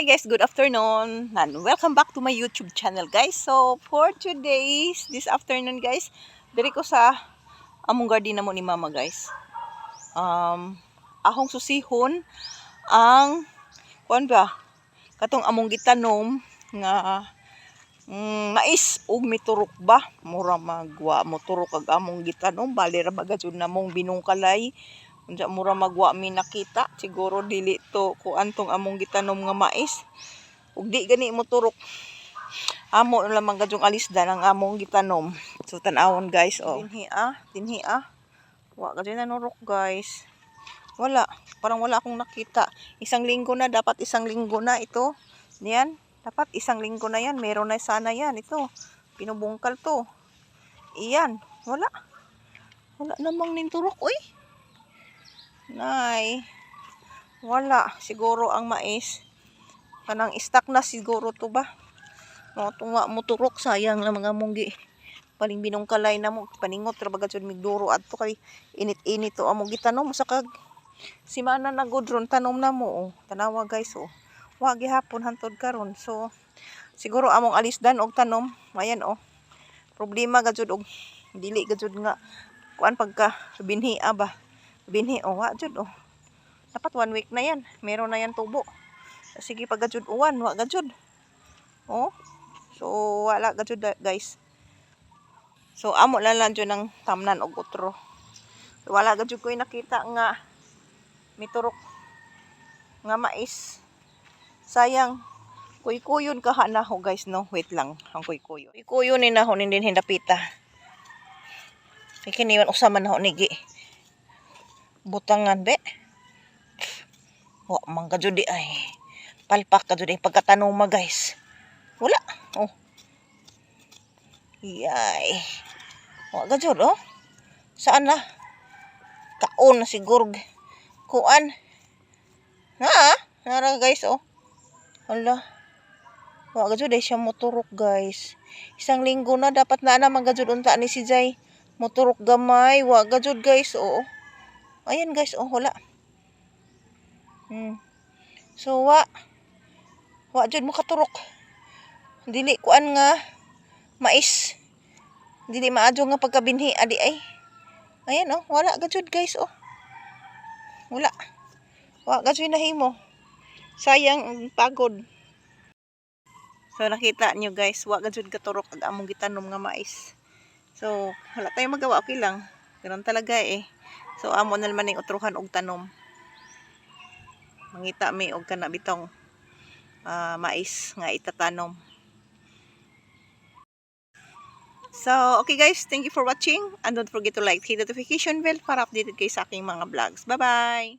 guys, good afternoon and welcome back to my YouTube channel guys. So for this afternoon guys, diri ko sa among garden namo ni mama guys. Ahong susihon ang kuan ba? Katong among gitanom nga mais ug miturok ba? Mura magwa mo turok ag among gitanom, bali ra baga jud namong binungkalay. Unsa mura magwa mi nakita, siguro dili to kuan tong among gitanom nga mais. Ug di gani mo turok. Amo lamang gadyong alisdan ang among gitanom. So tan-awon guys, oh. Dinhi ah. Wa gadyo na nurok guys. Wala, parang wala akong nakita. Isang linggo na, dapat isang linggo na ito. Yan, dapat isang linggo na yan. Meron na sana yan ito. Pinubungkal to. Iyan, wala. Wala namang ninturok, uy. Nay. Wala, siguro ang mais. Kanang stock na siguro to ba? No, tunga mo turok, sayang na mga munggi. Paling binungkalay na mo, paningot ra baga jud migduro adto kay init-init to among gitanom sa kag simana na gudron tanom na mo, oh. Tanawa guys, oh. Wa gihapon hantod karon. So siguro among alisdan og tanom, ayan oh. Problema gajud og dili gajud nga kuan pagka binhi ba. Binhi oh, wa jud oh. Dapat 1 week na yan. Meron na yan tubo. Sige pag gajud uwan, wa gajud. Oh. So wala gajud guys. So amo lang jud ng tamnan og utro. So, wala gajud ko nakita nga miturok nga mais. Sayang. Kuy-kuyon ka na ho guys, no. Wait lang, ang kuy-kuyo. Kuy-kuyo ni nahon din hindapita. Kini man usa man ho nigi. Butangan be. Wa man gajud di ay. Palpak gajud ay pagkatanoma guys. Wala. Oh. Yay. Wa gajud oh. Saan na? Kaon na siguro. Kuan. Nara guys oh. Hala. Wa gajud ay siya moturok guys. Isang linggo na dapat na naman gajud unta ni si Jay. Moturok gamay. Wa gajud guys oh. Ayan guys oh, wala. So wa jud mo katurok. Dili kuan nga mais. Dili maadyo nga pagkabinhi adi ay. Ayan oh, wala gajud guys oh. Wala. Wa gajud nahimo. Sayang ang pagod. So nakita nyo guys, wa gajud katurok ag among gitanom nga mais. So wala tayong magawa, okay lang. Ganun talaga eh. So amo na naman ning utruhan og tanom. Mangita mi og kana bitong mais nga itatanom. So, okay guys, thank you for watching and don't forget to like, hit the notification bell para updated kayo sa aking mga vlogs. Bye-bye!